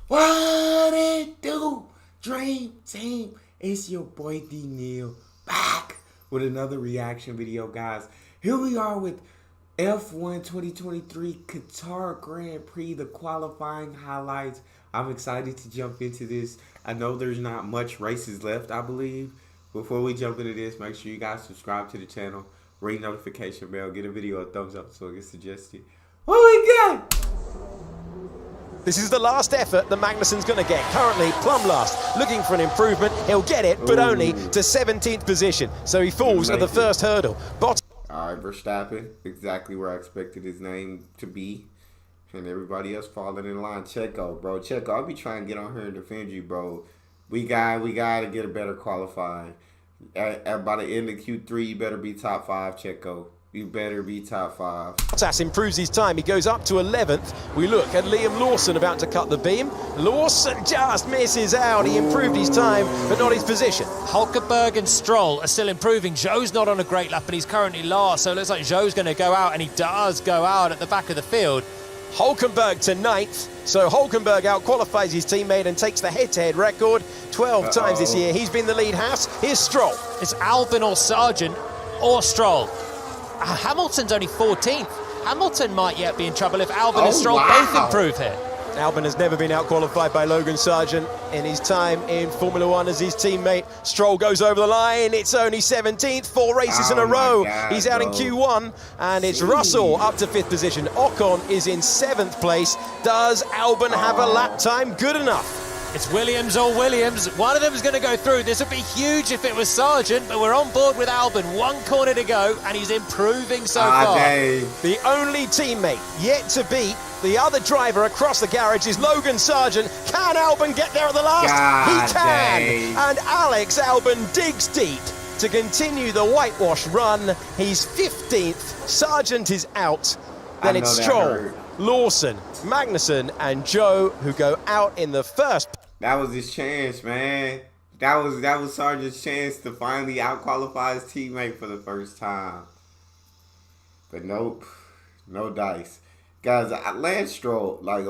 What it do, Dream Team? It's your boy D Neal back with another reaction video, guys. Here we are with F1 2023 Qatar Grand Prix, the qualifying highlights. I'm excited to jump into this. I know there's not much races left, I believe. Before we jump into this, make sure you guys subscribe to the channel, ring notification bell, get a video a thumbs up so it gets suggested. What we got? This is the last effort that Magnussen's going to get. Currently, plumb last, looking for an improvement. He'll get it, but only to 17th position. So he falls at the first hurdle. All right, Verstappen, exactly where I expected his name to be. And everybody else falling in line. Checo, bro. Checo, I'll be trying to get on here and defend you, bro. We got to get a better qualifying. By the end of Q3, you better be top 5, Checo. You better be top 5. Bottas improves his time. He goes up to 11th. We look at Liam Lawson about to cut the beam. Lawson just misses out. He improved his time, but not his position. Hulkenberg and Stroll are still improving. Zhou's not on a great lap, and he's currently last. So it looks like Zhou's going to go out, and he does go out at the back of the field. Hulkenberg to 9th. So Hulkenberg out-qualifies his teammate and takes the head-to-head record 12 times this year. He's been the lead house. Here's Stroll. It's Albon or Sargent or Stroll. Hamilton's only 14th. Hamilton might yet be in trouble if Albon and Stroll both improve here. Albon has never been out-qualified by Logan Sargent in his time in Formula One as his teammate. Stroll goes over the line. It's only 17th, 4 races in a row. He's out in Q1, and it's Russell up to 5th position. Ocon is in 7th place. Does Albon have a lap time good enough? It's Williams or Williams. One of them is going to go through. This would be huge if it was Sargent, but we're on board with Albon. 1 corner to go, and he's improving so far. The only teammate yet to beat the other driver across the garage is Logan Sargent. Can Albon get there at the last? He can. And Alex Albon digs deep to continue the whitewash run. He's 15th. Sargent is out. Then it's Stroll, Lawson, Magnussen, and Zhou who go out in the first. That was his chance, man. That was Sargent's chance to finally out-qualify his teammate for the first time. But nope, no dice. Guys, Lance Stroll, I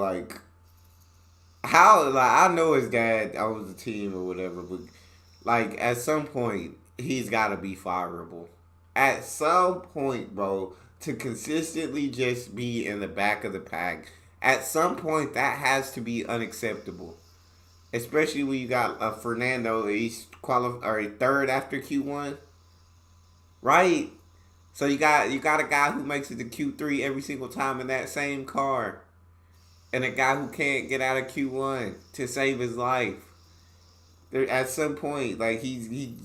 know his dad owns the team or whatever, but like at some point he's got to be fireable. At some point, bro, to consistently just be in the back of the pack, at some point that has to be unacceptable. Especially when you got a Fernando, he's third after Q1, right? So you got a guy who makes it to Q3 every single time in that same car, and a guy who can't get out of Q1 to save his life. There, at some point, like he's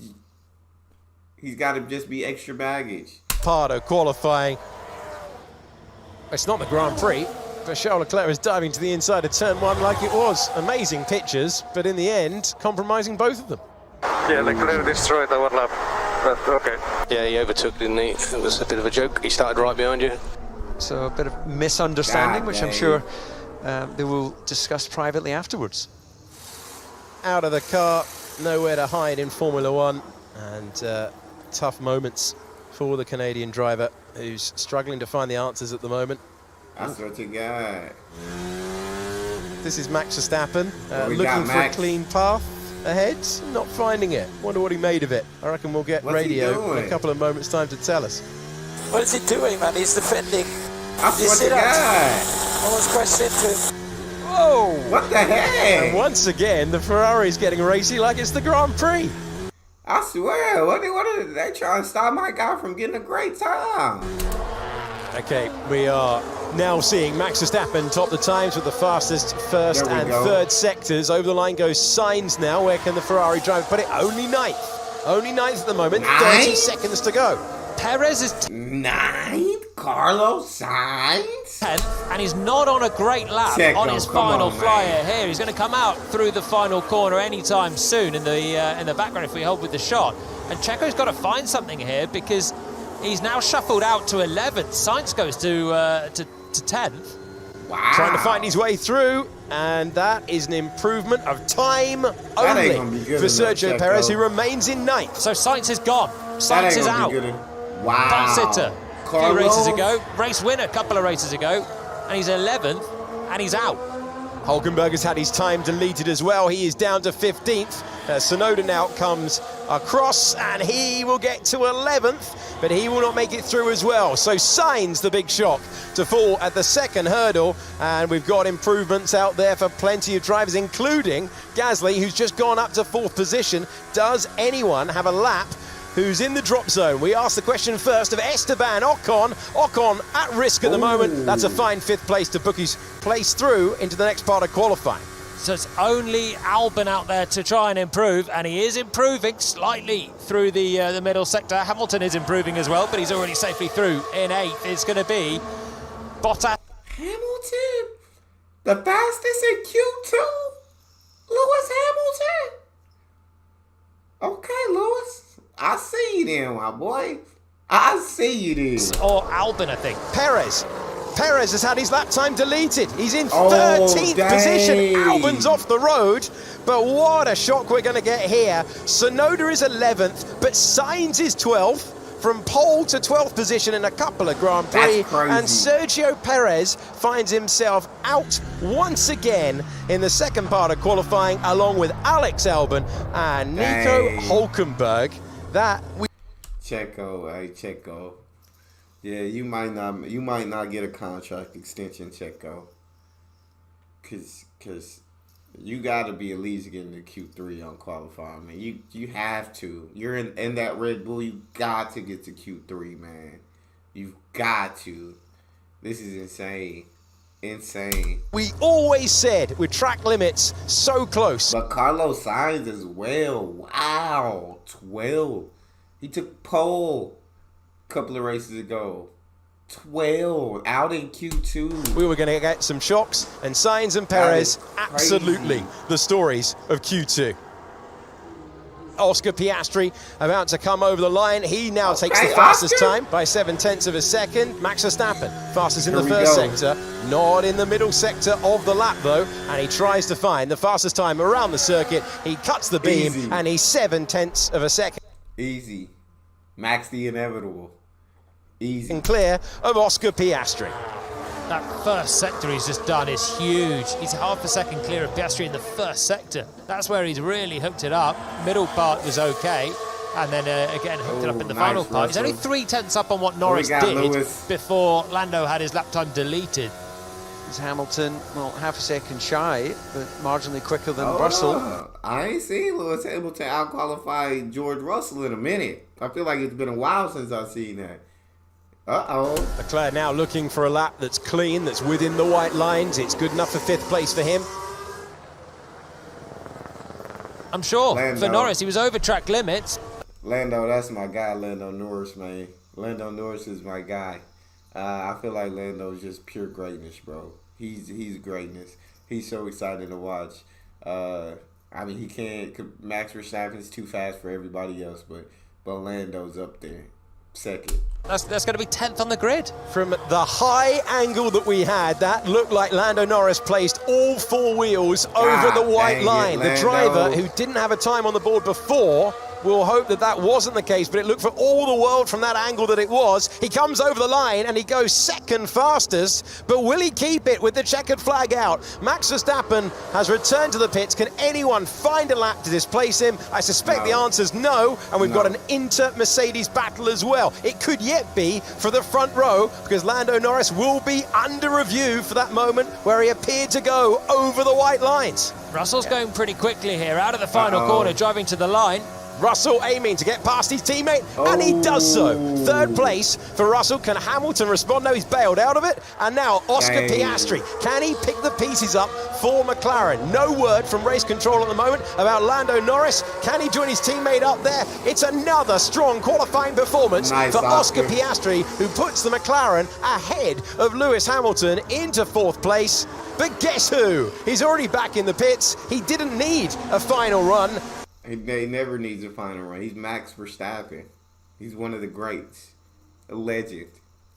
got to just be extra baggage. Pardo qualifying. It's not the Grand Prix, but Charles Leclerc is diving to the inside of turn 1 like it was. Amazing pictures, but in the end, compromising both of them. Yeah, Leclerc destroyed our lap. Okay. Yeah, he overtook, didn't he? It was a bit of a joke. He started right behind you. So a bit of misunderstanding, which I'm sure they will discuss privately afterwards. Out of the car, nowhere to hide in Formula One, and tough moments for the Canadian driver who's struggling to find the answers at the moment. I swear to God. This is Max Verstappen looking for a clean path ahead, not finding it. Wonder what he made of it. I reckon we'll get radio in a couple of moments' time to tell us. What is he doing, man? He's defending. I swear to God. Almost crashed into him. Whoa! What the heck? And once again, the Ferrari's getting racy like it's the Grand Prix. I swear, what are they trying to stop my guy from getting a great time? Okay, we are now seeing Max Verstappen top the times with the fastest first and third sectors. Over the line goes Sainz now. Where can the Ferrari driver put it? Only 9th. Only 9th at the moment. 30 seconds to go. Perez is 9th? Carlos Sainz? 10th, and he's not on a great lap on his final flyer here. He's going to come out through the final corner anytime soon in the background if we hold with the shot. And Checo's got to find something here because he's now shuffled out to 11th. Sainz goes to 10th. Wow. Trying to find his way through, and that is an improvement of time only for Sergio Perez, who remains in 9th. So Sainz is gone. Sainz is out. Wow. That's it. A few races ago, race winner a couple of races ago, and he's 11th, and he's out. Hulkenberg has had his time deleted as well. He is down to 15th. Tsunoda now comes across and he will get to 11th, but he will not make it through as well. So Sainz, the big shock to fall at the second hurdle, and we've got improvements out there for plenty of drivers, including Gasly, who's just gone up to 4th position. Does anyone have a lap who's in the drop zone? We asked the question first of Esteban Ocon. Ocon at risk at the moment. That's a fine 5th place to book his place through into the next part of qualifying. So it's only Albon out there to try and improve, and he is improving slightly through the middle sector. Hamilton is improving as well, but he's already safely through in 8th. It's going to be Bottas. Hamilton, the fastest in Q2, Lewis Hamilton. Okay, Lewis, I see you there, my boy. I see you there. Or Albon, I think. Perez has had his lap time deleted. He's in 13th position. Albon's off the road. But what a shock we're going to get here. Tsunoda is 11th, but Sainz is 12th. From pole to 12th position in a couple of Grand Prix. And Sergio Perez finds himself out once again in the second part of qualifying, along with Alex Albon and Nico Hulkenberg. Checo. Yeah, you might not get a contract extension, Checo. Cause you got to be at least getting to Q3 on qualifying, man. You have to. You're in that Red Bull. You got to get to Q3, man. You've got to. This is insane. Insane. We always said with track limits so close. But Carlos Sainz as well. Wow, 12. He took pole a couple of races ago. 12 out in Q2. We were going to get some shocks, and Sainz and Perez, absolutely the stories of Q2. Oscar Piastri about to come over the line. He now takes the fastest time by 0.7 of a second. Max Verstappen, fastest in the first sector, not in the middle sector of the lap though, and he tries to find the fastest time around the circuit. He cuts the beam, and he's 0.7 of a second. Easy. Max the inevitable. Easy. And clear of Oscar Piastri. That first sector he's just done is huge. He's half a second clear of Piastri in the first sector. That's where he's really hooked it up. Middle part was okay. And then again hooked it up in the final part. He's only 0.3 up on what Norris did before Lando had his lap time deleted. Is Hamilton, well, half a second shy, but marginally quicker than Russell. I ain't seen Lewis Hamilton out-qualify George Russell in a minute. I feel like it's been a while since I've seen that. Leclerc now looking for a lap that's clean, that's within the white lines. It's good enough for 5th place for him. I'm sure for Norris, he was over track limits. Lando, that's my guy, Lando Norris, man. Lando Norris is my guy. I feel like Lando's just pure greatness, bro. He's greatness. He's so exciting to watch. I mean, he can't. Max Verstappen's too fast for everybody else, but Lando's up there, second. That's going to be 10th on the grid. From the high angle that we had, that looked like Lando Norris placed all 4 wheels over the white line. The driver, who didn't have a time on the board before, we'll hope that that wasn't the case, but it looked for all the world from that angle that it was. He comes over the line and he goes second fastest, but will he keep it with the checkered flag out? Max Verstappen has returned to the pits. Can anyone find a lap to displace him? I suspect the answer's no, and we've got an inter-Mercedes battle as well. It could yet be for the front row, because Lando Norris will be under review for that moment where he appeared to go over the white lines. Russell's going pretty quickly here, out of the final corner, driving to the line. Russell aiming to get past his teammate, and he does so. 3rd place for Russell. Can Hamilton respond? No, he's bailed out of it. And now Oscar Piastri. Can he pick the pieces up for McLaren? No word from race control at the moment about Lando Norris. Can he join his teammate up there? It's another strong qualifying performance for Oscar Piastri, who puts the McLaren ahead of Lewis Hamilton into 4th place. But guess who? He's already back in the pits. He didn't need a final run. He never needs a final run. He's Max Verstappen. He's one of the greats. A legend.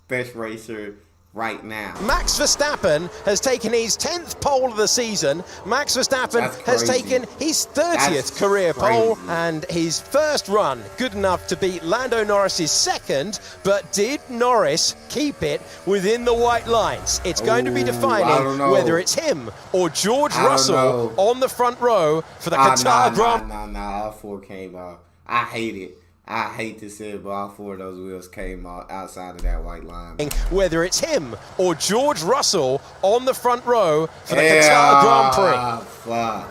Best racer right now. Max Verstappen has taken his 10th pole of the season. Max Verstappen has taken his 30th career pole, and his first run good enough to beat Lando Norris's second, but did Norris keep it within the white lines? It's going to be defining whether it's him or George Russell on the front row for the Qatar Grand Prix. No, all 4 came off. I hate it. I hate to say it, but all 4 of those wheels came out outside of that white line. Whether it's him or George Russell on the front row for the Qatar Grand Prix. Fuck.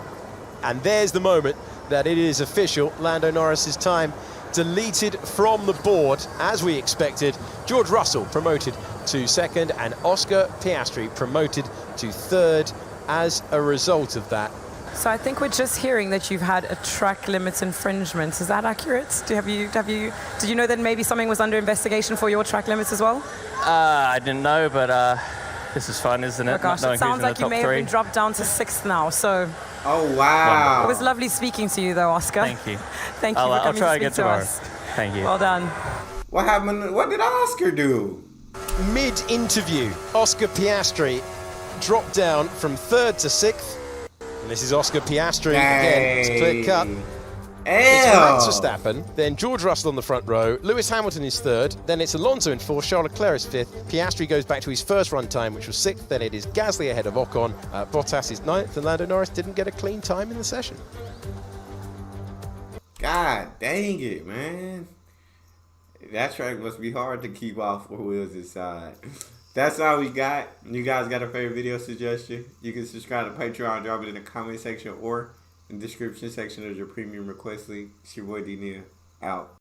And there's the moment that it is official. Lando Norris's time deleted from the board, as we expected. George Russell promoted to second, and Oscar Piastri promoted to third as a result of that. So I think we're just hearing that you've had a track limits infringement. Is that accurate? Did you know that maybe something was under investigation for your track limits as well? I didn't know, but this is fun, isn't it? Oh gosh, it sounds like you may have been dropped down to 6th now. So. Oh wow! It was lovely speaking to you, though, Oscar. Thank you. Thank you for coming I'll try to again speak to tomorrow. us. Thank you. Well done. What happened? What did Oscar do? Mid-interview, Oscar Piastri dropped down from 3rd to 6th. And this is Oscar Piastri again. It's clear cut. It's Max Verstappen, then George Russell on the front row, Lewis Hamilton is 3rd, then it's Alonso in 4th, Charles Leclerc is 5th, Piastri goes back to his first run time, which was 6th, then it is Gasly ahead of Ocon, Bottas is 9th, and Lando Norris didn't get a clean time in the session. God dang it, man. That track must be hard to keep all 4 wheels inside. That's all we got. You guys got a favorite video suggestion? You can subscribe to Patreon, drop it in the comment section or in the description section of your premium request link. It's your boy D Neal. Out.